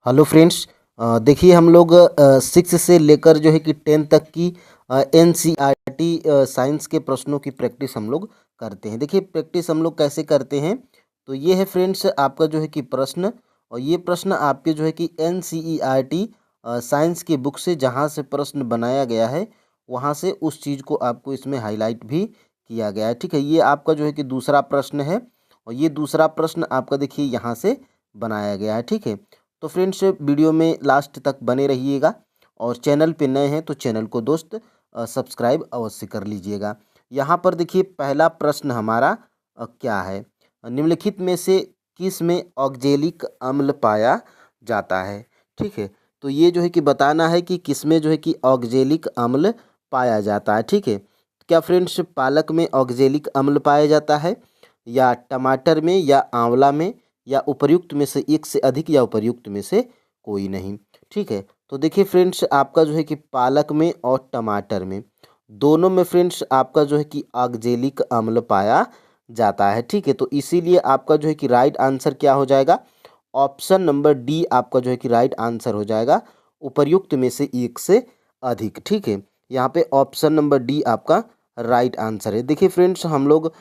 Hello friends. देखिए हम लोग 6 से लेकर जो है कि 10 तक की एनसीईआरटी साइंस के प्रश्नों की प्रैक्टिस हम लोग करते हैं। देखिए प्रैक्टिस हम लोग कैसे करते हैं, तो ये है फ्रेंड्स आपका जो है कि प्रश्न, और ये प्रश्न आपके जो है कि एनसीईआरटी साइंस की बुक से जहाँ से प्रश्न बनाया गया है वहाँ से उस चीज़ को आपको इसमें हाईलाइट भी किया गया है। ठीक है, ये आपका जो है कि दूसरा प्रश्न है, और ये दूसरा प्रश्न आपका देखिए यहाँ से बनाया गया है। ठीक है, तो फ्रेंड्स वीडियो में लास्ट तक बने रहिएगा, और चैनल पे नए हैं तो चैनल को दोस्त सब्सक्राइब अवश्य कर लीजिएगा। यहाँ पर देखिए पहला प्रश्न हमारा क्या है, निम्नलिखित में से किस में ऑक्जेलिक अम्ल पाया जाता है। ठीक है, तो ये जो है कि बताना है कि किस में जो है कि ऑक्जेलिक अम्ल पाया जाता है। ठीक है, क्या फ्रेंड्स पालक में ऑक्जेलिक अम्ल पाया जाता है, या टमाटर में, या आंवला में, या उपर्युक्त में से एक से अधिक, या उपर्युक्त में से कोई नहीं। ठीक है, तो देखिए फ्रेंड्स आपका जो है कि पालक में और टमाटर में दोनों में फ्रेंड्स आपका जो है कि ऑक्जेलिक अम्ल पाया जाता है। ठीक है, तो इसीलिए आपका जो है कि राइट आंसर क्या हो जाएगा, ऑप्शन नंबर डी आपका जो है कि राइट आंसर हो जाएगा, उपर्युक्त में से एक से अधिक। ठीक है, यहाँ पे ऑप्शन नंबर डी आपका राइट आंसर है। देखिए फ्रेंड्स हम लोग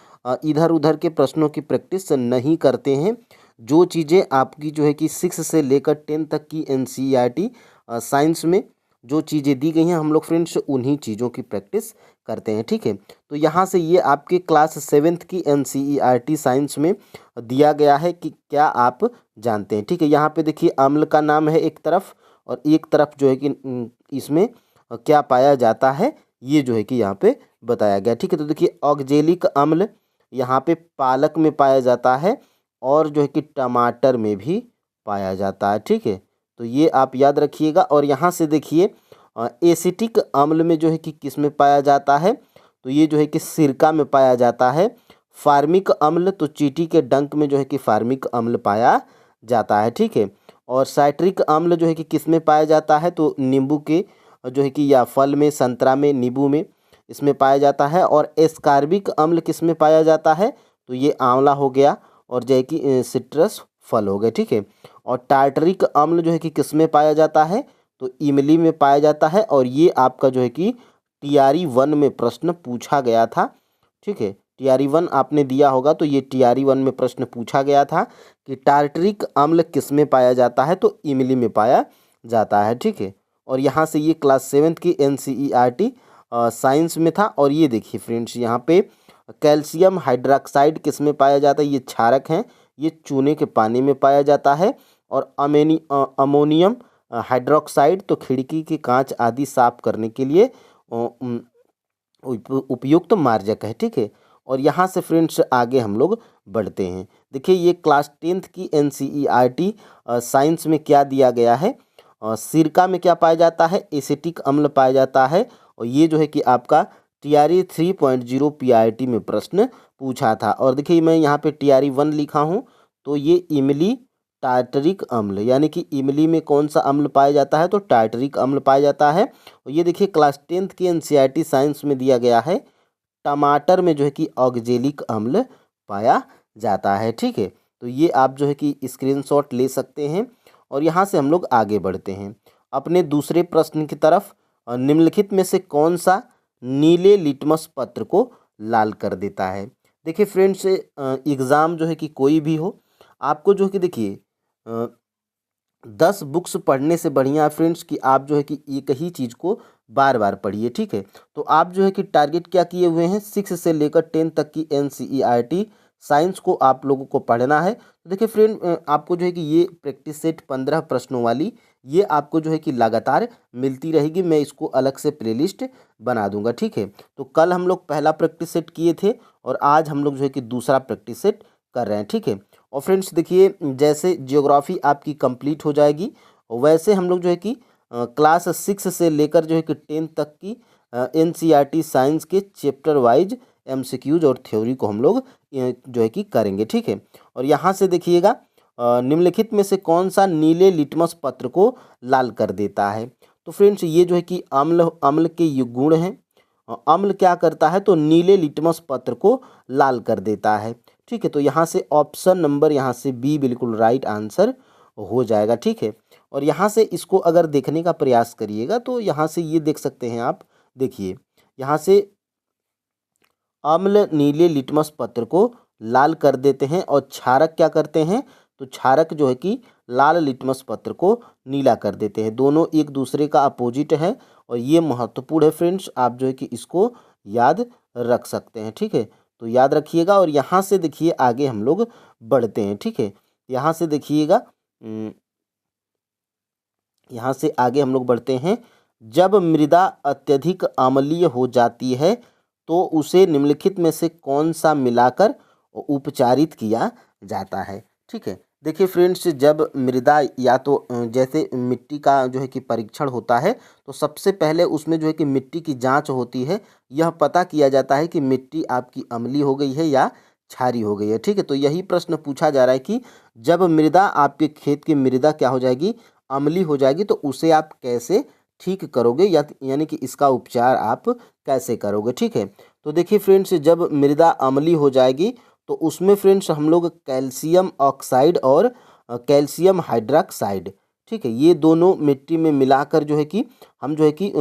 इधर उधर के प्रश्नों की प्रैक्टिस नहीं करते हैं। जो चीज़ें आपकी जो है कि 6 से लेकर 10 तक की एनसीईआरटी साइंस में जो चीज़ें दी गई हैं हम लोग फ्रेंड्स उन्हीं चीज़ों की प्रैक्टिस करते हैं। ठीक है, तो यहाँ से ये आपके क्लास 7th की एनसीईआरटी साइंस में दिया गया है कि क्या आप जानते हैं। ठीक है, यहाँ पे देखिए अम्ल का नाम है एक तरफ, और एक तरफ जो है कि इसमें क्या पाया जाता है ये जो है कि यहाँ पे बताया गया। ठीक है, तो देखिए ऑक्जेलिक अम्ल यहाँ पे पालक में पाया जाता है, और जो है कि टमाटर में भी पाया जाता है। ठीक है, तो ये आप याद रखिएगा। और यहाँ से देखिए एसिटिक अम्ल में जो है कि किस में पाया जाता है, तो ये जो है कि सिरका में पाया जाता है। फार्मिक अम्ल तो चींटी के डंक में जो है कि फार्मिक अम्ल पाया जाता है। ठीक है, और साइट्रिक अम्ल जो है कि किस में पाया जाता है, तो नींबू के जो है कि या फल में, संतरा में, नींबू में इसमें पाया जाता है। और एस्कार्बिक अम्ल किस में पाया जाता है, तो ये आंवला हो गया, और जो है कि सिट्रस फल हो गए। ठीक है, और टार्टरिक अम्ल जो है कि किस में पाया जाता है, तो इमली में पाया जाता है, और ये आपका जो है कि टीआरई 1 में प्रश्न पूछा गया था। ठीक है, टीआरई 1 आपने दिया होगा, तो ये टीआरई 1 में प्रश्न पूछा गया था कि टार्टरिक अम्ल किस में पाया जाता है, तो इमली में पाया जाता है। ठीक है, और यहाँ से ये क्लास 7th की एनसीईआरटी साइंस में था। और ये देखिए फ्रेंड्स यहाँ पे कैल्शियम हाइड्रोक्साइड किस में पाया जाता है, ये क्षारक हैं, ये चूने के पानी में पाया जाता है। और अमोनियम हाइड्रोक्साइड तो खिड़की के कांच आदि साफ करने के लिए उपयुक्त मार्जक है। ठीक है, और यहाँ से फ्रेंड्स आगे हम लोग बढ़ते हैं। देखिए ये क्लास 10th की एनसीईआरटी साइंस में क्या दिया गया है, सिरका में क्या पाया जाता है, एसिटिक अम्ल पाया जाता है। और ये जो है कि आपका टीआरई 3.0 पीआरटी में प्रश्न पूछा था। और देखिए मैं यहाँ पे टीआरई 1 लिखा हूँ, तो ये इमली टार्टरिक अम्ल, यानी कि इमली में कौन सा अम्ल पाया जाता है, तो टार्टरिक अम्ल पाया जाता है। और ये देखिए क्लास 10th की एनसीईआरटी साइंस में दिया गया है, टमाटर में जो है कि ऑक्जेलिक अम्ल पाया जाता है। ठीक है, तो ये आप जो है कि स्क्रीनशॉट ले सकते हैं। और यहाँ से हम लोग आगे बढ़ते हैं अपने दूसरे प्रश्न की तरफ। निम्नलिखित में से कौन सा नीले लिटमस पत्र को लाल कर देता है। देखिए फ्रेंड्स एग्ज़ाम जो है कि कोई भी हो, आपको जो है कि देखिए 10 बुक्स पढ़ने से बढ़िया है फ्रेंड्स कि आप जो है कि एक ही चीज़ को बार बार पढ़िए। ठीक है, तो आप जो है कि टारगेट क्या किए हुए हैं, 6 से लेकर 10 तक की एनसीईआरटी साइंस को आप लोगों को पढ़ना है। तो देखिए फ्रेंड आपको जो है कि ये प्रैक्टिस सेट 15 प्रश्नों वाली ये आपको जो है कि लगातार मिलती रहेगी। मैं इसको अलग से प्लेलिस्ट बना दूंगा। ठीक है, तो कल हम लोग पहला प्रैक्टिस सेट किए थे, और आज हम लोग जो है कि दूसरा प्रैक्टिस सेट कर रहे हैं। ठीक है, और फ्रेंड्स देखिए जैसे जियोग्राफी आपकी कंप्लीट हो जाएगी, वैसे हम लोग जो है कि क्लास 6 से लेकर जो है कि 10 तक की एनसीईआरटी साइंस के चैप्टर वाइज एमसीक्यूज और थ्योरी को हम लोग जो है कि करेंगे। ठीक है, और यहाँ से देखिएगा निम्नलिखित में से कौन सा नीले लिटमस पत्र को लाल कर देता है। तो फ्रेंड्स ये जो है कि अम्ल अम्ल के ये गुण हैं। अम्ल क्या करता है, तो नीले लिटमस पत्र को लाल कर देता है। ठीक है, तो यहाँ से ऑप्शन नंबर यहाँ से बी बिल्कुल राइट आंसर हो जाएगा। ठीक है, और यहाँ से इसको अगर देखने का प्रयास करिएगा तो यहाँ से ये देख सकते हैं आप। देखिए यहाँ से अम्ल नीले लिटमस पत्र को लाल कर देते हैं और क्षारक क्या करते हैं, तो क्षारक जो है कि लाल लिटमस पत्र को नीला कर देते हैं। दोनों एक दूसरे का अपोजिट है और ये महत्वपूर्ण है फ्रेंड्स, आप जो है कि इसको याद रख सकते हैं। ठीक है, तो याद रखिएगा। और यहाँ से देखिए आगे हम लोग बढ़ते हैं। ठीक है, यहाँ से देखिएगा, यहाँ से आगे हम लोग बढ़ते हैं। जब मृदा अत्यधिक अम्लीय हो जाती है तो उसे निम्नलिखित में से कौन सा मिलाकर उपचारित किया जाता है। ठीक है, देखिए फ्रेंड्स, जब मृदा या तो जैसे मिट्टी का जो है कि परीक्षण होता है तो सबसे पहले उसमें जो है कि मिट्टी की जांच होती है। यह पता किया जाता है कि मिट्टी आपकी अम्लीय हो गई है या क्षारीय हो गई है। ठीक है, तो यही प्रश्न पूछा जा रहा है कि जब मृदा आपके खेत की मृदा क्या हो जाएगी, अम्लीय हो जाएगी, तो उसे आप कैसे ठीक करोगे या यानी कि इसका उपचार आप कैसे करोगे। ठीक है, तो देखिए फ्रेंड्स, जब मृदा अम्लीय हो जाएगी तो उसमें फ्रेंड्स हम लोग कैल्शियम ऑक्साइड और कैल्शियम हाइड्रोक्साइड, ठीक है, ये दोनों मिट्टी में मिलाकर जो है कि हम जो है कि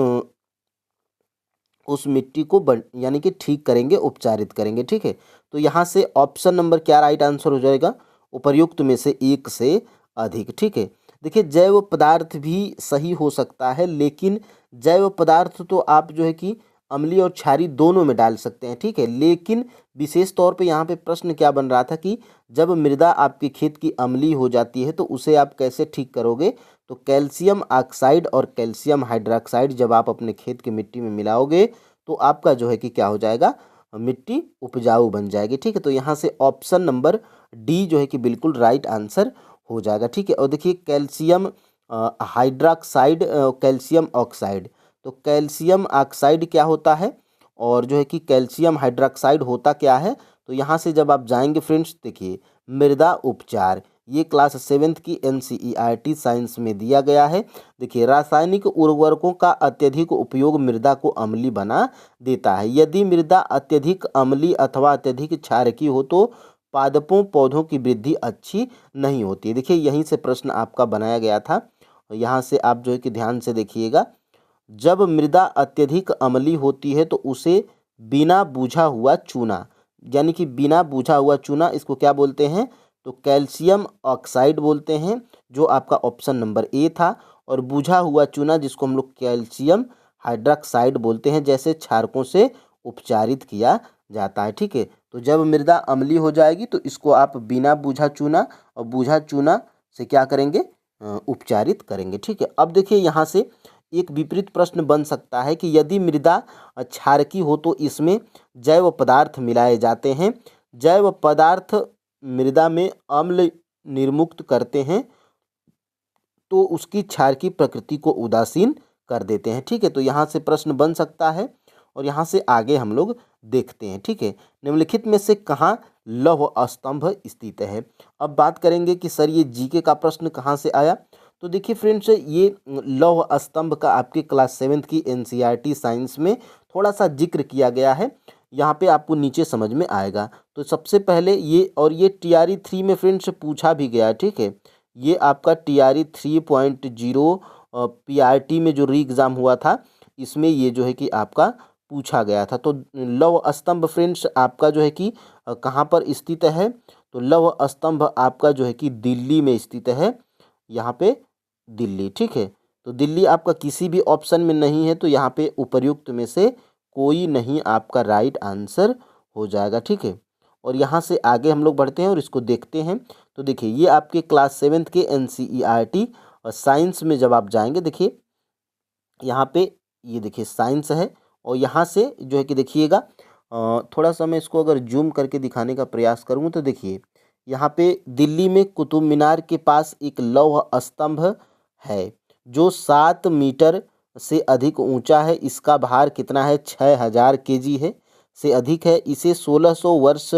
उस मिट्टी को यानी कि ठीक करेंगे, उपचारित करेंगे। ठीक है, तो यहाँ से ऑप्शन नंबर क्या राइट आंसर हो जाएगा, उपर्युक्त में से एक से अधिक। ठीक है, देखिए जैव पदार्थ भी सही हो सकता है, लेकिन जैव पदार्थ तो आप जो है कि अम्लीय और क्षारीय दोनों में डाल सकते हैं। ठीक है, लेकिन विशेष तौर पे यहाँ पे प्रश्न क्या बन रहा था कि जब मृदा आपके खेत की अम्लीय हो जाती है तो उसे आप कैसे ठीक करोगे, तो कैल्शियम ऑक्साइड और कैल्शियम हाइड्रोक्साइड जब आप अपने खेत की मिट्टी में मिलाओगे तो आपका जो है कि क्या हो जाएगा, मिट्टी उपजाऊ बन जाएगी। ठीक है, तो यहाँ से ऑप्शन नंबर डी जो है कि बिल्कुल राइट आंसर हो जाएगा। ठीक है, और देखिए कैल्शियम हाइड्रोक्साइड, कैल्शियम ऑक्साइड, तो कैल्शियम ऑक्साइड क्या होता है और जो है कि कैल्शियम हाइड्रोक्साइड होता क्या है, तो यहाँ से जब आप जाएंगे फ्रेंड्स, देखिए मृदा उपचार, ये क्लास 7th की NCERT साइंस में दिया गया है। देखिए रासायनिक उर्वरकों का अत्यधिक उपयोग मृदा को अम्लीय बना देता है। यदि मृदा अत्यधिक अम्लीय अथवा अत्यधिक क्षारकीय हो तो पादपों पौधों की वृद्धि अच्छी नहीं होती। देखिए यहीं से प्रश्न आपका बनाया गया था, यहाँ से आप जो है कि ध्यान से देखिएगा। जब मृदा अत्यधिक अम्लीय होती है तो उसे बिना बूझा हुआ चूना, यानी कि बिना बूझा हुआ चूना, इसको क्या बोलते हैं, तो कैल्शियम ऑक्साइड बोलते हैं, जो आपका ऑप्शन नंबर ए था। और बूझा हुआ चूना जिसको हम लोग कैल्शियम हाइड्रोक्साइड बोलते हैं, जैसे क्षारकों से उपचारित किया जाता है। ठीक है, तो जब मृदा अम्लीय हो जाएगी तो इसको आप बिना बूझा चूना और बूझा चूना से क्या करेंगे, उपचारित करेंगे। ठीक है, अब देखिए यहाँ से एक विपरीत प्रश्न बन सकता है कि यदि मृदा क्षारकीय हो तो इसमें जैव पदार्थ मिलाए जाते हैं। जैव पदार्थ मृदा में अम्ल निर्मुक्त करते हैं तो उसकी क्षारकीय प्रकृति को उदासीन कर देते हैं। ठीक है, तो यहाँ से प्रश्न बन सकता है और यहाँ से आगे हम लोग देखते हैं। ठीक है, निम्नलिखित में से कहाँ लौह स्तंभ स्थित है। अब बात करेंगे कि सर ये जीके का प्रश्न कहाँ से आया, तो देखिए फ्रेंड्स, ये लौह स्तंभ का आपके क्लास 7th की NCERT साइंस में थोड़ा सा जिक्र किया गया है, यहाँ पे आपको नीचे समझ में आएगा। तो सबसे पहले ये, और ये TRE 3 में फ्रेंड्स पूछा भी गया है। ठीक है, ये आपका TRE 3.0 PRT में जो री एग्ज़ाम हुआ था इसमें ये जो है कि आपका पूछा गया था। तो लौह स्तंभ फ्रेंड्स आपका जो है कि कहाँ पर स्थित है, तो लौह स्तंभ आपका जो है कि दिल्ली में स्थित है, यहाँ पे दिल्ली। ठीक है, तो दिल्ली आपका किसी भी ऑप्शन में नहीं है, तो यहाँ पे उपर्युक्त में से कोई नहीं आपका राइट आंसर हो जाएगा। ठीक है, और यहाँ से आगे हम लोग बढ़ते हैं और इसको देखते हैं। तो देखिए ये आपके क्लास 7th के NCERT और साइंस में जब आप जाएंगे, देखिए यहाँ पे ये देखिए साइंस है, और यहाँ से जो है कि देखिएगा थोड़ा सा मैं इसको अगर जूम करके दिखाने का प्रयास करूँ तो देखिए यहाँ पे दिल्ली में कुतुब मीनार के पास एक लौह स्तंभ है जो 7 मीटर से अधिक ऊंचा है। इसका भार कितना है, 6000 kg है, से अधिक है। इसे 1600 वर्ष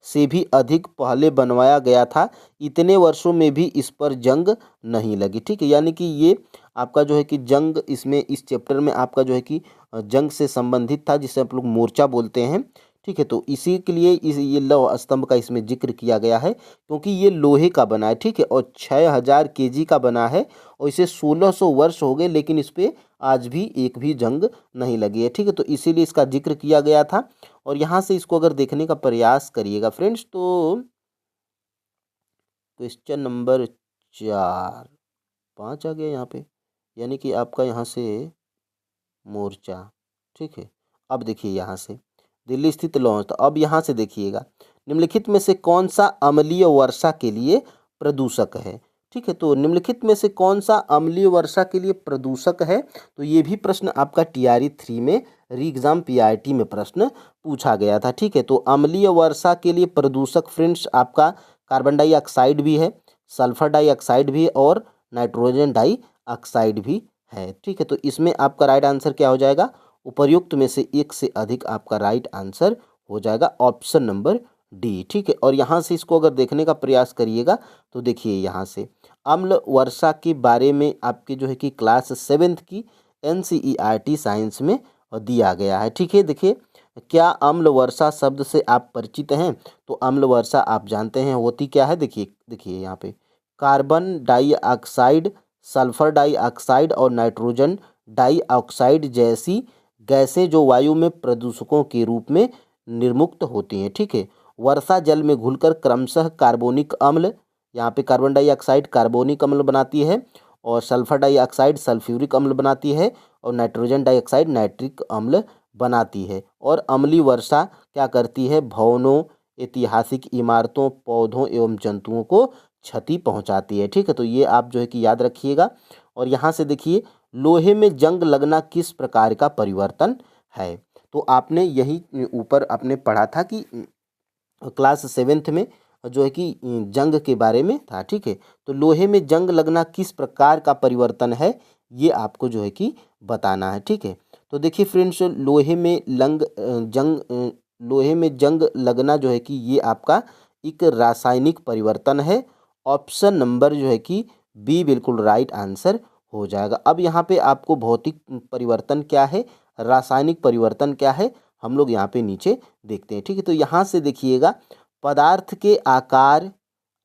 से भी अधिक पहले बनवाया गया था। इतने वर्षों में भी इस पर जंग नहीं लगी। ठीक है, यानी कि ये आपका जो है कि जंग, इसमें इस चैप्टर में आपका जो है कि जंग से संबंधित था, जिसे आप लोग मोर्चा बोलते हैं। ठीक है, तो इसी के लिए ये लौह स्तंभ का इसमें जिक्र किया गया है, क्योंकि ये लोहे का बना है, ठीक है, और 6000 केजी का बना है, और इसे 1600 वर्ष हो गए, लेकिन इस पे आज भी एक भी जंग नहीं लगी है, ठीक है, तो इसीलिए इसका जिक्र किया गया था। और यहाँ से इसको अगर देखने का प्रयास करिएगा फ्रेंड्स, तो क्वेश्चन नंबर 4 5 आ गया यहाँ पे, यानी कि आपका यहाँ से मोर्चा, ठीक है। अब देखिए यहाँ से दिल्ली स्थित लौह, तो अब यहाँ से देखिएगा, निम्नलिखित में से कौन सा अम्लीय वर्षा के लिए प्रदूषक है, ठीक है, तो निम्नलिखित में से कौन सा अम्लीय वर्षा के लिए प्रदूषक है, तो ये भी प्रश्न आपका टीआरई 3 में री एग्जाम पीआरटी में प्रश्न पूछा गया था, ठीक है। तो अम्लीय वर्षा के लिए प्रदूषक फ्रेंड्स आपका कार्बन डाइऑक्साइड भी है, सल्फर डाइऑक्साइड भी, और नाइट्रोजन डाइऑक्साइड भी है, ठीक है। तो इसमें आपका राइट आंसर क्या हो जाएगा, उपर्युक्त में से एक से अधिक आपका राइट आंसर हो जाएगा ऑप्शन नंबर डी, ठीक है। और यहाँ से इसको अगर देखने का प्रयास करिएगा, तो देखिए यहाँ से अम्ल वर्षा के बारे में आपके जो है कि क्लास 7th की एनसीईआरटी साइंस में दिया गया है, ठीक है। देखिए, क्या अम्ल वर्षा शब्द से आप परिचित हैं, तो अम्ल वर्षा आप जानते हैं होती क्या है, देखिए देखिए यहाँ पे कार्बन डाइऑक्साइड, सल्फर डाइऑक्साइड और नाइट्रोजन डाइऑक्साइड जैसी गैसें जो वायु में प्रदूषकों के रूप में निर्मुक्त होती हैं, ठीक है। वर्षा जल में घुलकर क्रमशः कार्बोनिक अम्ल, यहाँ पे कार्बन डाइऑक्साइड कार्बोनिक अम्ल बनाती है, और सल्फर डाइऑक्साइड सल्फ्यूरिक अम्ल बनाती है, और नाइट्रोजन डाइऑक्साइड नाइट्रिक अम्ल बनाती है। और अम्लीय वर्षा क्या करती है, भवनों, ऐतिहासिक इमारतों, पौधों एवं जंतुओं को क्षति पहुंचाती है, ठीक है। तो ये आप जो है कि याद रखिएगा। और यहाँ से देखिए, लोहे में जंग लगना किस प्रकार का परिवर्तन है, तो आपने यही ऊपर आपने पढ़ा था कि क्लास 7th में जो है कि जंग के बारे में था, ठीक है। तो लोहे में जंग लगना किस प्रकार का परिवर्तन है, ये आपको जो है कि बताना है, ठीक है। तो देखिए फ्रेंड्स, लोहे में जंग लगना जो है कि ये आपका एक रासायनिक परिवर्तन है। ऑप्शन नंबर जो है कि बी बिल्कुल राइट आंसर हो जाएगा। अब यहाँ पे आपको भौतिक परिवर्तन क्या है, रासायनिक परिवर्तन क्या है, हम लोग यहाँ पे नीचे देखते हैं, ठीक है। तो यहाँ से देखिएगा, पदार्थ के आकार,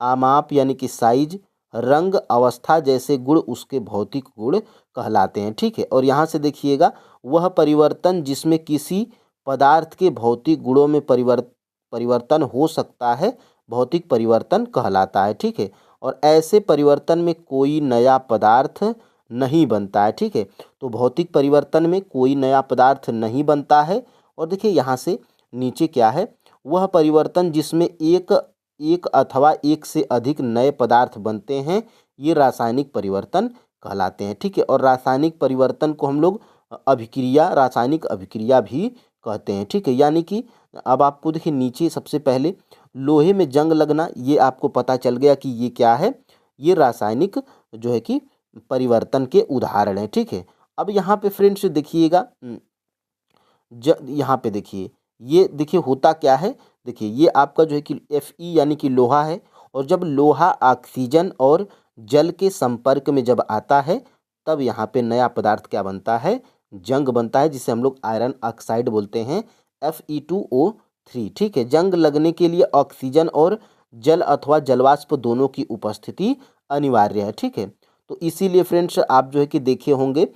आमाप यानी कि साइज, रंग, अवस्था जैसे गुण उसके भौतिक गुण कहलाते हैं, ठीक है। और यहाँ से देखिएगा, वह परिवर्तन जिसमें किसी पदार्थ के भौतिक गुणों में परिवर्तन हो सकता है, भौतिक परिवर्तन कहलाता है, ठीक है। और ऐसे परिवर्तन में कोई नया पदार्थ नहीं बनता है, ठीक है। तो भौतिक परिवर्तन में कोई नया पदार्थ नहीं बनता है। और देखिए यहाँ से नीचे क्या है, वह परिवर्तन जिसमें एक अथवा एक से अधिक नए पदार्थ बनते हैं, ये रासायनिक परिवर्तन कहलाते हैं, ठीक है। और रासायनिक परिवर्तन को हम लोग रासायनिक अभिक्रिया भी कहते हैं, ठीक है। यानी कि अब आपको देखिए नीचे सबसे पहले लोहे में जंग लगना, ये आपको पता चल गया कि ये क्या है, ये रासायनिक जो है कि परिवर्तन के उदाहरण हैं, ठीक है। अब यहाँ पे फ्रेंड्स देखिएगा, यहाँ पे देखिए, ये देखिए होता क्या है, देखिए ये आपका जो है कि Fe यानी कि लोहा है, और जब लोहा ऑक्सीजन और जल के संपर्क में जब आता है, तब यहाँ पे नया पदार्थ क्या बनता है, जंग बनता है, जिसे हम लोग आयरन ऑक्साइड बोलते हैं, Fe2O3, ठीक है। जंग लगने के लिए ऑक्सीजन और जल अथवा जलवाष्प दोनों की उपस्थिति अनिवार्य है, ठीक है। तो इसीलिए फ्रेंड्स आप जो है कि देखे होंगे,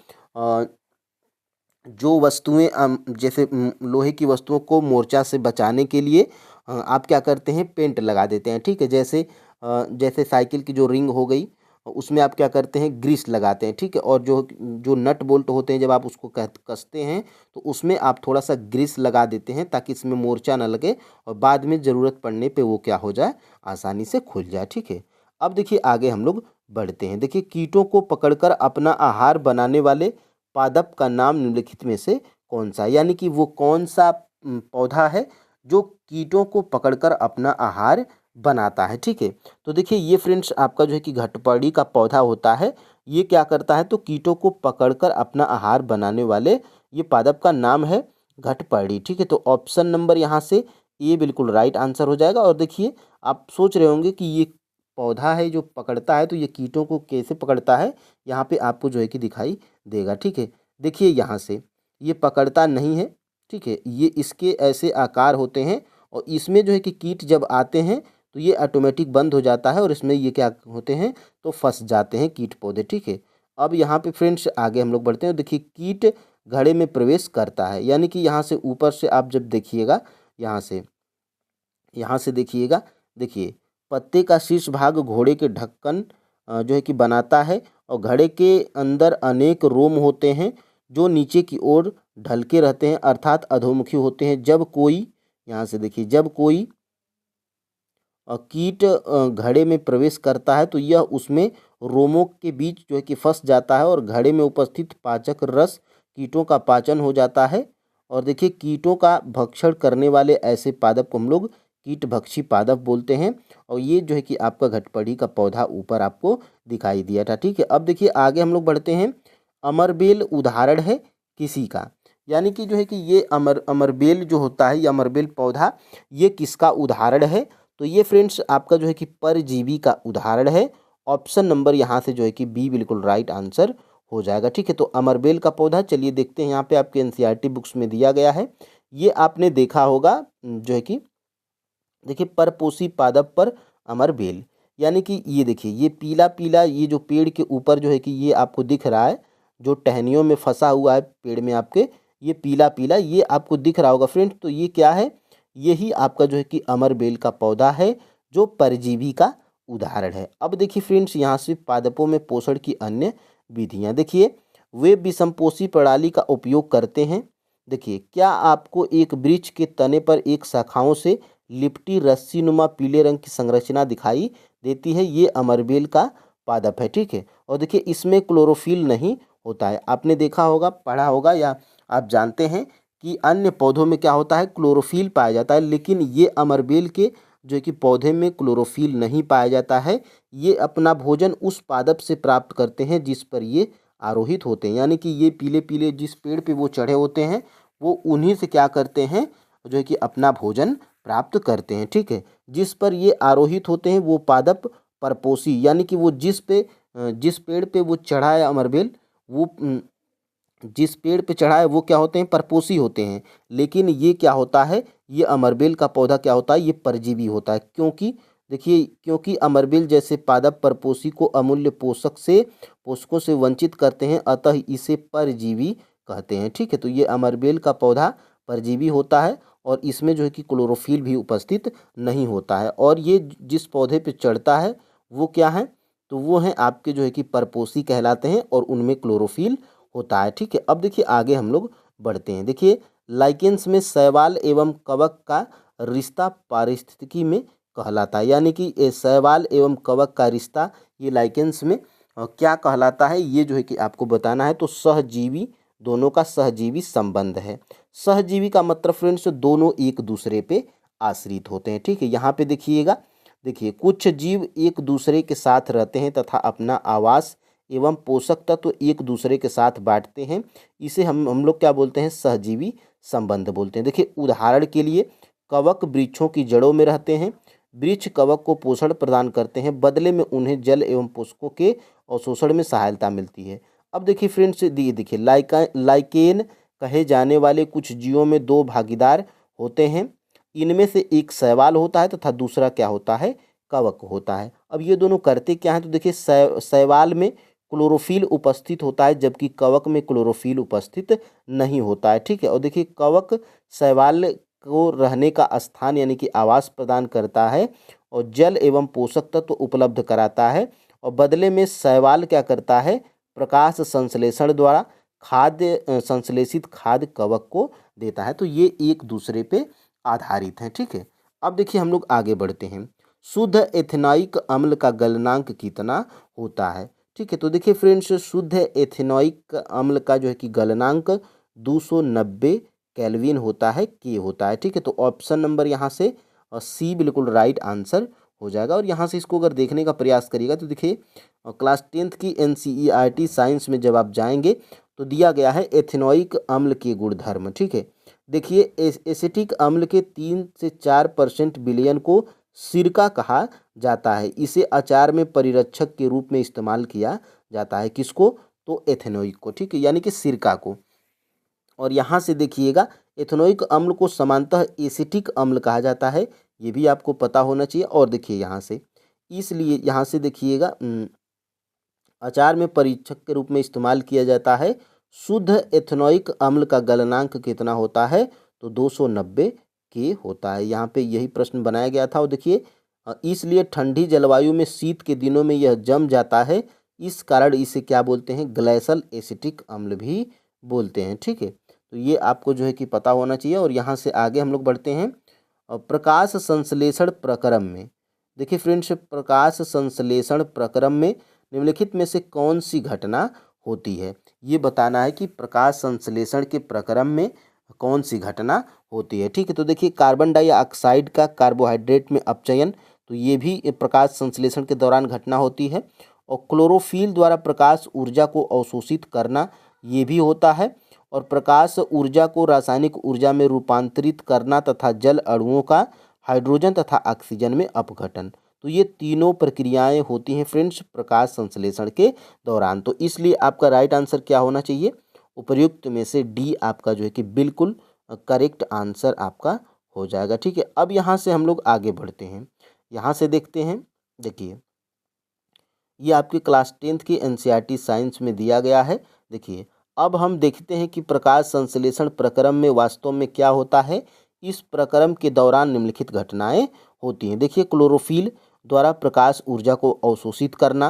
जो वस्तुएं जैसे लोहे की वस्तुओं को मोर्चा से बचाने के लिए आप क्या करते हैं, पेंट लगा देते हैं, ठीक है। जैसे साइकिल की जो रिंग हो गई, उसमें आप क्या करते हैं, ग्रीस लगाते हैं, ठीक है। और जो जो नट बोल्ट होते हैं, जब आप उसको कसते हैं, तो उसमें आप थोड़ा सा ग्रीस लगा देते हैं, ताकि इसमें मोर्चा ना लगे, और बाद में ज़रूरत पड़ने पे वो क्या हो जाए, आसानी से खुल जाए, ठीक है। अब देखिए आगे हम लोग बढ़ते हैं। देखिए, कीटों को पकड़कर अपना आहार बनाने वाले पादप का नाम निम्नलिखित में से कौन सा है, यानी कि वो कौन सा पौधा है जो कीटों को पकड़कर अपना आहार बनाता है, ठीक है। तो देखिए ये फ्रेंड्स आपका जो है कि घटपड़ी का पौधा होता है, ये क्या करता है, तो कीटों को पकड़कर अपना आहार बनाने वाले ये पादप का नाम है घटपड़ी, ठीक है। तो ऑप्शन नंबर यहाँ से ये बिल्कुल राइट आंसर हो जाएगा। और देखिए, आप सोच रहे होंगे कि ये पौधा है जो पकड़ता है, तो ये कीटों को कैसे पकड़ता है, यहाँ पे आपको जो है कि दिखाई देगा, ठीक है। देखिए यहाँ से ये पकड़ता नहीं है, ठीक है, ये इसके ऐसे आकार होते हैं और इसमें जो है कि कीट जब आते हैं तो ये ऑटोमेटिक बंद हो जाता है और इसमें ये क्या होते हैं तो फंस जाते हैं कीट पौधे। ठीक है, अब यहाँ पे फ्रेंड्स आगे हम लोग बढ़ते हैं। देखिए कीट घड़े में प्रवेश करता है, यानी कि यहाँ से ऊपर से आप जब देखिएगा, यहाँ से देखिएगा, देखिए पत्ते का शीर्ष भाग घोड़े के ढक्कन जो है कि बनाता है और घड़े के अंदर अनेक रोम होते हैं जो नीचे की ओर ढलके रहते हैं, अर्थात अधोमुखी होते हैं। जब कोई, यहाँ से देखिए, जब कोई कीट घड़े में प्रवेश करता है तो यह उसमें रोमों के बीच जो है कि फंस जाता है और घड़े में उपस्थित पाचक रस कीटों का पाचन हो जाता है। और देखिए कीटों का भक्षण करने वाले ऐसे पादप को हम लोग कीटभक्षी पादप बोलते हैं। और ये जो है कि आपका घटपड़ी का पौधा ऊपर आपको दिखाई दिया था। ठीक है, अब देखिए आगे हम लोग बढ़ते हैं। अमरबेल उदाहरण है किसी का, यानी कि जो है कि ये अमरबेल जो होता है, ये अमरबेल पौधा ये किसका उदाहरण है? तो ये फ्रेंड्स आपका जो है कि परजीवी का उदाहरण है। ऑप्शन नंबर यहाँ से जो है कि बी बिल्कुल राइट आंसर हो जाएगा। ठीक है, तो अमरबेल का पौधा, चलिए देखते हैं, यहाँ पे आपके एनसीईआरटी बुक्स में दिया गया है। ये आपने देखा होगा जो है कि देखिए परपोषी पादप पर अमरबेल, यानी कि ये देखिए ये पीला पीला ये जो पेड़ के ऊपर जो है कि ये आपको दिख रहा है, जो टहनियों में फंसा हुआ है पेड़ में आपके, ये पीला पीला ये आपको दिख रहा होगा फ्रेंड। तो ये क्या है? यही आपका जो है कि अमरबेल का पौधा है जो परजीवी का उदाहरण है। अब देखिए फ्रेंड्स यहाँ से पादपों में पोषण की अन्य विधियाँ देखिए, वे विषमपोषी प्रणाली का उपयोग करते हैं। देखिए क्या आपको एक वृक्ष के तने पर एक शाखाओं से लिपटी रस्सी नुमा पीले रंग की संरचना दिखाई देती है, ये अमरबेल का पादप है। ठीक है, और देखिए इसमें क्लोरोफिल नहीं होता है। आपने देखा होगा, पढ़ा होगा, या आप जानते हैं कि अन्य पौधों में क्या होता है, क्लोरोफिल पाया जाता है, लेकिन ये अमरबेल के जो है कि पौधे में क्लोरोफिल नहीं पाया जाता है। ये अपना भोजन उस पादप से प्राप्त करते हैं जिस पर ये आरोहित होते हैं, यानी कि ये पीले पीले जिस पेड़ पे वो चढ़े होते हैं वो उन्हीं से क्या करते हैं जो है कि अपना भोजन प्राप्त करते हैं। ठीक है, जिस पर ये आरोहित होते हैं वो पादप परपोषी, यानी कि वो जिस पेड़ पे वो चढ़ा है अमरबेल, वो जिस पेड़ पे चढ़ा है वो क्या होते हैं, परपोषी होते हैं। लेकिन ये क्या होता है, ये अमरबेल का पौधा क्या होता है, ये परजीवी होता है। क्योंकि देखिए, क्योंकि अमरबेल जैसे पादप परपोषी को अमूल्य पोषकों से वंचित करते हैं, अतः इसे परजीवी कहते हैं। ठीक है, तो ये अमरबेल का पौधा परजीवी होता है और इसमें जो है कि क्लोरोफिल भी उपस्थित नहीं होता है। और ये जिस पौधे पे चढ़ता है वो क्या है, तो वो हैं आपके जो है कि परपोषी कहलाते हैं और उनमें क्लोरोफिल होता है। ठीक है, अब देखिए आगे हम लोग बढ़ते हैं। देखिए लाइकेंस में शैवाल एवं कवक का रिश्ता पारिस्थितिकी में कहलाता है, यानी कि ये शैवाल एवं कवक का रिश्ता ये लाइकेंस में क्या कहलाता है, ये जो है कि आपको बताना है। तो सहजीवी, दोनों का सहजीवी संबंध है। सहजीवी का मतलब फ्रेंड्स दोनों एक दूसरे पे आश्रित होते हैं। ठीक है, यहाँ पे देखिएगा, देखिए कुछ जीव एक दूसरे के साथ रहते हैं तथा अपना आवास एवं पोषक तत्व एक दूसरे के साथ बांटते हैं, इसे हम लोग क्या बोलते हैं, सहजीवी संबंध बोलते हैं। देखिए उदाहरण के लिए कवक वृक्षों की जड़ों में रहते हैं, वृक्ष कवक को पोषण प्रदान करते हैं, बदले में उन्हें जल एवं पोषकों के अवशोषण में सहायता मिलती है। अब देखिए फ्रेंड्स, देखिए लाइकेन कहे जाने वाले कुछ जीवों में दो भागीदार होते हैं, इनमें से एक शैवाल होता है तथा दूसरा क्या होता है, कवक होता है। अब ये दोनों करते क्या हैं, तो देखिए शैवाल में क्लोरोफिल उपस्थित होता है जबकि कवक में क्लोरोफिल उपस्थित नहीं होता है। ठीक है, और देखिए कवक शैवाल को रहने का स्थान यानी कि आवास प्रदान करता है और जल एवं पोषक तत्व उपलब्ध कराता है, और बदले में शैवाल क्या करता है, प्रकाश संश्लेषण द्वारा खाद्य संश्लेषित खाद्य कवक को देता है। तो ये एक दूसरे पे आधारित हैं। ठीक है, अब देखिए हम लोग आगे बढ़ते हैं। शुद्ध एथेनॉइक अम्ल का गलनांक कितना होता है? ठीक है, तो देखिए फ्रेंड्स, शुद्ध एथेनॉइक अम्ल का जो है कि गलनांक 290 केल्विन होता है, के होता है। ठीक है, तो ऑप्शन नंबर यहाँ से सी बिल्कुल राइट आंसर हो जाएगा। और यहाँ से इसको अगर देखने का प्रयास करिएगा तो देखिए क्लास 10th की एनसीईआरटी साइंस में जब आप जाएंगे तो दिया गया है एथेनॉइक अम्ल के गुणधर्म। ठीक है, देखिए एसिटिक अम्ल के 3 से 4% विलयन को सिरका कहा जाता है, इसे अचार में परिरक्षक के रूप में इस्तेमाल किया जाता है। किसको? तो एथेनॉइक को। ठीक है, यानी कि सिरका को। और यहाँ से देखिएगा एथेनोइक अम्ल को सामान्यतः एसिटिक अम्ल कहा जाता है, ये भी आपको पता होना चाहिए। और देखिए यहाँ से, इसलिए यहाँ से देखिएगा अचार में परीक्षक के रूप में इस्तेमाल किया जाता है। शुद्ध एथेनोइक अम्ल का गलनांक कितना होता है, तो 290 के होता है। यहाँ पे यही प्रश्न बनाया गया था। और देखिए इसलिए ठंडी जलवायु में, शीत के दिनों में यह जम जाता है, इस कारण इसे क्या बोलते हैं, ग्लेशियल एसिटिक अम्ल भी बोलते हैं। ठीक है, तो ये आपको जो है कि पता होना चाहिए। और यहाँ से आगे हम लोग बढ़ते हैं प्रकाश संश्लेषण प्रक्रम में। देखिए फ्रेंड्स, प्रकाश संश्लेषण प्रक्रम में निम्नलिखित में से कौन सी घटना होती है, ये बताना है कि प्रकाश संश्लेषण के प्रक्रम में कौन सी घटना होती है। ठीक है, तो देखिए कार्बन डाइऑक्साइड का कार्बोहाइड्रेट में अपचयन, तो ये भी प्रकाश संश्लेषण के दौरान घटना होती है। और क्लोरोफिल द्वारा प्रकाश ऊर्जा को अवशोषित करना, ये भी होता है। और प्रकाश ऊर्जा को रासायनिक ऊर्जा में रूपांतरित करना तथा जल अणुओं का हाइड्रोजन तथा ऑक्सीजन में अपघटन, तो ये तीनों प्रक्रियाएं होती हैं फ्रेंड्स प्रकाश संश्लेषण के दौरान। तो इसलिए आपका राइट आंसर क्या होना चाहिए, उपर्युक्त में से डी आपका जो है कि बिल्कुल करेक्ट आंसर आपका हो जाएगा। ठीक है, अब यहाँ से हम लोग आगे बढ़ते हैं। यहाँ से देखते हैं, देखिए ये आपके क्लास 10th की एनसीईआरटी साइंस में दिया गया है। देखिए अब हम देखते हैं कि प्रकाश संश्लेषण प्रक्रम में वास्तव में क्या होता है। इस प्रक्रम के दौरान निम्नलिखित घटनाएं होती हैं। देखिए क्लोरोफिल द्वारा प्रकाश ऊर्जा को अवशोषित करना,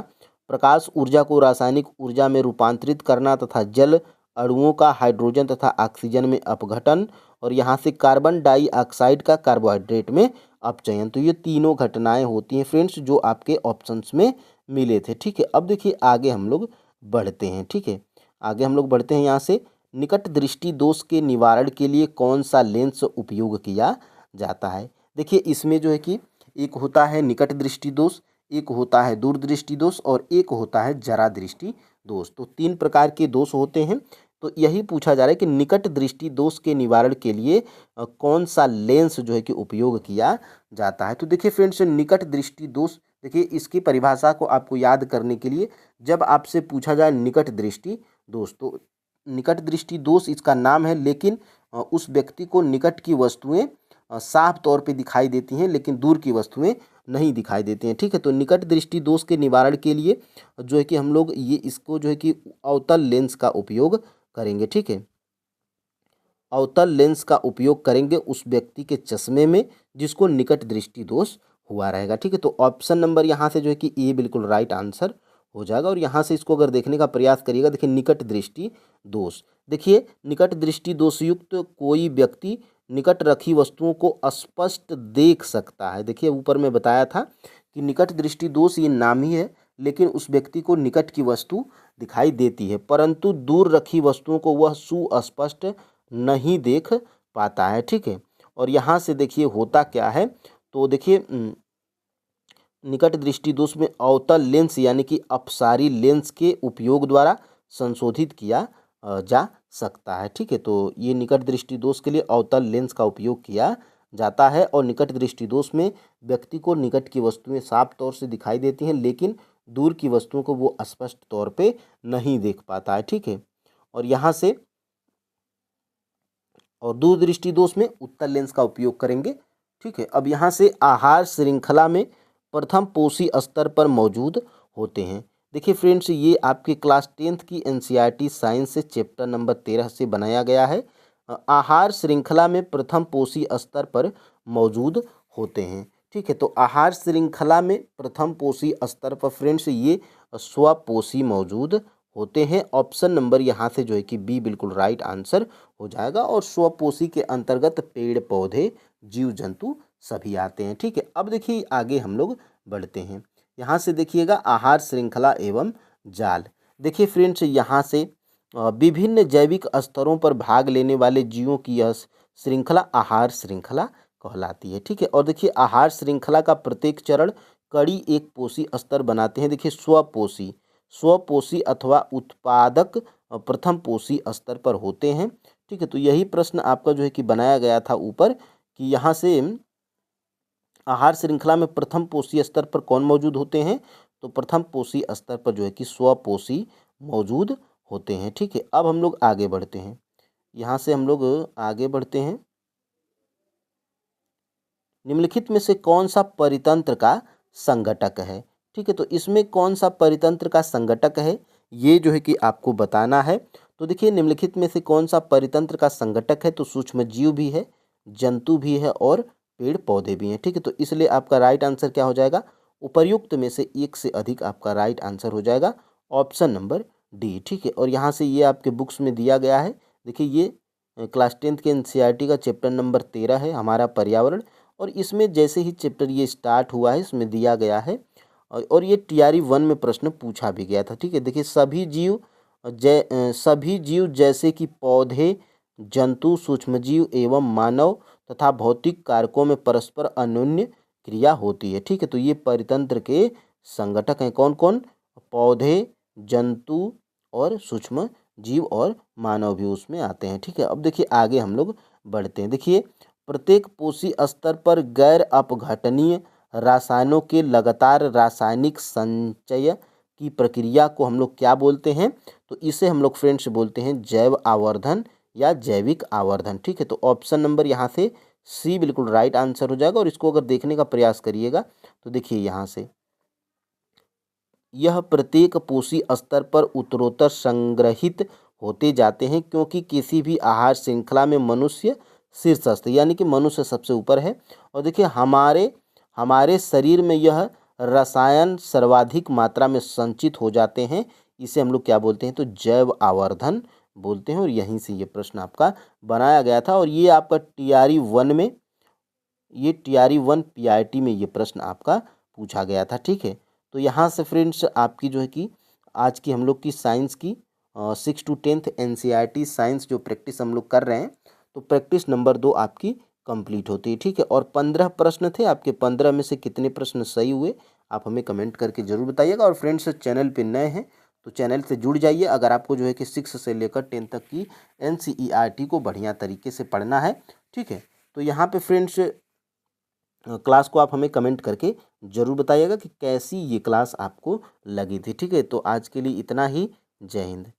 प्रकाश ऊर्जा को रासायनिक ऊर्जा में रूपांतरित करना तथा जल अणुओं का हाइड्रोजन तथा ऑक्सीजन में अपघटन, और यहाँ से कार्बन डाइऑक्साइड का कार्बोहाइड्रेट में अपचयन, तो ये तीनों घटनाएं होती हैं फ्रेंड्स जो आपके ऑप्शंस में मिले थे। ठीक है, अब देखिए आगे हम लोग बढ़ते हैं। ठीक है, आगे हम लोग बढ़ते हैं। यहाँ से निकट दृष्टि दोष के निवारण के लिए कौन सा लेंस उपयोग किया जाता है। देखिए इसमें जो है कि एक होता है निकट दृष्टि दोष, एक होता है दूर दृष्टि दोष, और एक होता है जरा दृष्टि दोष। तो तीन प्रकार के दोष होते हैं। तो यही पूछा जा रहा है कि निकट दृष्टि दोष के निवारण के लिए कौन सा लेंस जो है कि उपयोग किया जाता है। तो देखिए फ्रेंड्स, निकट दृष्टि दोष, देखिए इसकी परिभाषा को आपको याद करने के लिए, जब आपसे पूछा जाए निकट दृष्टि दोष, तो निकट दृष्टि दोष इसका नाम है, लेकिन उस व्यक्ति को निकट की वस्तुएं साफ तौर पे दिखाई देती हैं, लेकिन दूर की वस्तुएं नहीं दिखाई देती हैं। ठीक है, तो निकट दृष्टि दोष के निवारण के लिए जो है कि हम लोग ये इसको जो है कि अवतल लेंस का उपयोग करेंगे। ठीक है, अवतल लेंस का उपयोग करेंगे उस व्यक्ति के चश्मे में जिसको निकट दृष्टि दोष हुआ रहेगा। ठीक है, तो ऑप्शन नंबर यहाँ से जो है कि ए बिल्कुल राइट आंसर हो जाएगा। और यहाँ से इसको अगर देखने का प्रयास करिएगा, देखिए निकट दृष्टि दोष, देखिए निकट दृष्टि दोषयुक्त कोई व्यक्ति निकट रखी वस्तुओं को स्पष्ट देख सकता है। देखिए ऊपर में बताया था कि निकट दृष्टि दोष ये नाम ही है, लेकिन उस व्यक्ति को निकट की वस्तु दिखाई देती है, परंतु दूर रखी वस्तुओं को वह सुस्पष्ट नहीं देख पाता है। ठीक है, और यहाँ से देखिए होता क्या है, तो देखिए निकट दृष्टि दोष में अवतल लेंस यानी कि अपसारी लेंस के उपयोग द्वारा संशोधित किया जा सकता है। ठीक है, तो ये निकट दृष्टि दोष के लिए अवतल लेंस का उपयोग किया जाता है। और निकट दृष्टि दोष में व्यक्ति को निकट की वस्तुएं साफ तौर से दिखाई देती हैं, लेकिन दूर की वस्तुओं को वो स्पष्ट तौर पे नहीं देख पाता है। ठीक है, और यहाँ से और दूर दृष्टि दोष में उत्तल लेंस का उपयोग करेंगे। ठीक है, अब यहाँ से आहार श्रृंखला में प्रथम पोषी स्तर पर मौजूद होते हैं। देखिए फ्रेंड्स, ये आपके क्लास 10th की एनसीईआरटी साइंस से चैप्टर नंबर 13 से बनाया गया है। आहार श्रृंखला में प्रथम पोषी स्तर पर मौजूद होते हैं। ठीक है, तो आहार श्रृंखला में प्रथम पोषी स्तर पर फ्रेंड्स ये स्वपोषी मौजूद होते हैं। ऑप्शन नंबर यहाँ से जो है कि बी बिल्कुल राइट आंसर हो जाएगा। और स्वपोषी के अंतर्गत पेड़ पौधे जीव जंतु सभी आते हैं। ठीक है, अब देखिए आगे हम लोग बढ़ते हैं। यहाँ से देखिएगा आहार श्रृंखला एवं जाल। देखिए फ्रेंड्स, यहाँ से विभिन्न जैविक स्तरों पर भाग लेने वाले जीवों की यह श्रृंखला आहार श्रृंखला कहलाती है। ठीक है, और देखिए आहार श्रृंखला का प्रत्येक चरण कड़ी एक पोषी स्तर बनाते हैं। देखिए स्वपोषी अथवा उत्पादक प्रथम पोषी स्तर पर होते हैं। ठीक है, तो यही प्रश्न आपका जो है कि बनाया गया था ऊपर कि यहाँ से आहार श्रृंखला में प्रथम पोषी स्तर पर कौन मौजूद होते हैं, तो प्रथम पोषी स्तर पर जो है कि स्वपोषी मौजूद होते हैं। ठीक है, अब हम लोग आगे बढ़ते हैं। यहाँ से हम लोग आगे बढ़ते हैं। निम्नलिखित में से कौन सा परितंत्र का संघटक है? ठीक है, तो इसमें कौन सा परितंत्र का संघटक है ये जो है कि आपको बताना है। तो देखिए निम्नलिखित में से कौन सा परितंत्र का संघटक है, तो सूक्ष्म जीव भी है, जंतु भी है और पेड़ पौधे भी हैं। ठीक है, तो इसलिए आपका राइट आंसर क्या हो जाएगा? उपर्युक्त में से एक से अधिक आपका राइट आंसर हो जाएगा ऑप्शन नंबर डी। ठीक है, और यहाँ से ये आपके बुक्स में दिया गया है। देखिए ये क्लास 10th के एनसीईआरटी का चैप्टर नंबर 13 है हमारा पर्यावरण, और इसमें जैसे ही चैप्टर ये स्टार्ट हुआ है इसमें दिया गया है और ये टीआरई 1 में प्रश्न पूछा भी गया था। ठीक है, देखिए सभी जीव जैसे कि पौधे, जंतु, सूक्ष्मजीव एवं मानव तथा भौतिक कारकों में परस्पर अन्योन्य क्रिया होती है। ठीक है, तो ये परितंत्र के संगठक हैं। कौन कौन? पौधे, जंतु और सूक्ष्म जीव और मानव भी उसमें आते हैं। ठीक है, अब देखिए आगे हम लोग बढ़ते हैं। देखिए प्रत्येक पोषी स्तर पर गैर अपघटनीय रसायनों के लगातार रासायनिक संचय की प्रक्रिया को हम लोग क्या बोलते हैं? तो इसे हम लोग फ्रेंड्स बोलते हैं जैव आवर्धन या जैविक आवर्धन। ठीक है, तो ऑप्शन नंबर यहाँ से सी बिल्कुल राइट आंसर हो जाएगा। और इसको अगर देखने का प्रयास करिएगा तो देखिए यहाँ से यह प्रत्येक पोषी स्तर पर उत्तरोत्तर संग्रहित होते जाते हैं, क्योंकि किसी भी आहार श्रृंखला में मनुष्य शीर्षस्थ यानी कि मनुष्य सबसे ऊपर है। और देखिए हमारे हमारे शरीर में यह रसायन सर्वाधिक मात्रा में संचित हो जाते हैं। इसे हम लोग क्या बोलते हैं? तो जैव आवर्धन बोलते हैं। और यहीं से ये प्रश्न आपका बनाया गया था और ये आपका टीआरई 1 में, ये टीआरई 1 पीआईटी में ये प्रश्न आपका पूछा गया था। ठीक है, तो यहाँ से फ्रेंड्स आपकी जो है कि आज की हम लोग की साइंस की 6 to 10th एनसीईआरटी साइंस जो प्रैक्टिस हम लोग कर रहे हैं, तो प्रैक्टिस नंबर 2 आपकी कंप्लीट होती है। ठीक है, और 15 प्रश्न थे आपके, 15 में से कितने प्रश्न सही हुए आप हमें कमेंट करके ज़रूर बताइएगा। और फ्रेंड्स चैनल पे नए हैं तो चैनल से जुड़ जाइए अगर आपको जो है कि 6 से लेकर 10 तक की एनसीईआरटी को बढ़िया तरीके से पढ़ना है। ठीक है, तो यहाँ पे फ्रेंड्स क्लास को आप हमें कमेंट करके ज़रूर बताइएगा कि कैसी ये क्लास आपको लगी थी। ठीक है, तो आज के लिए इतना ही। जय हिंद।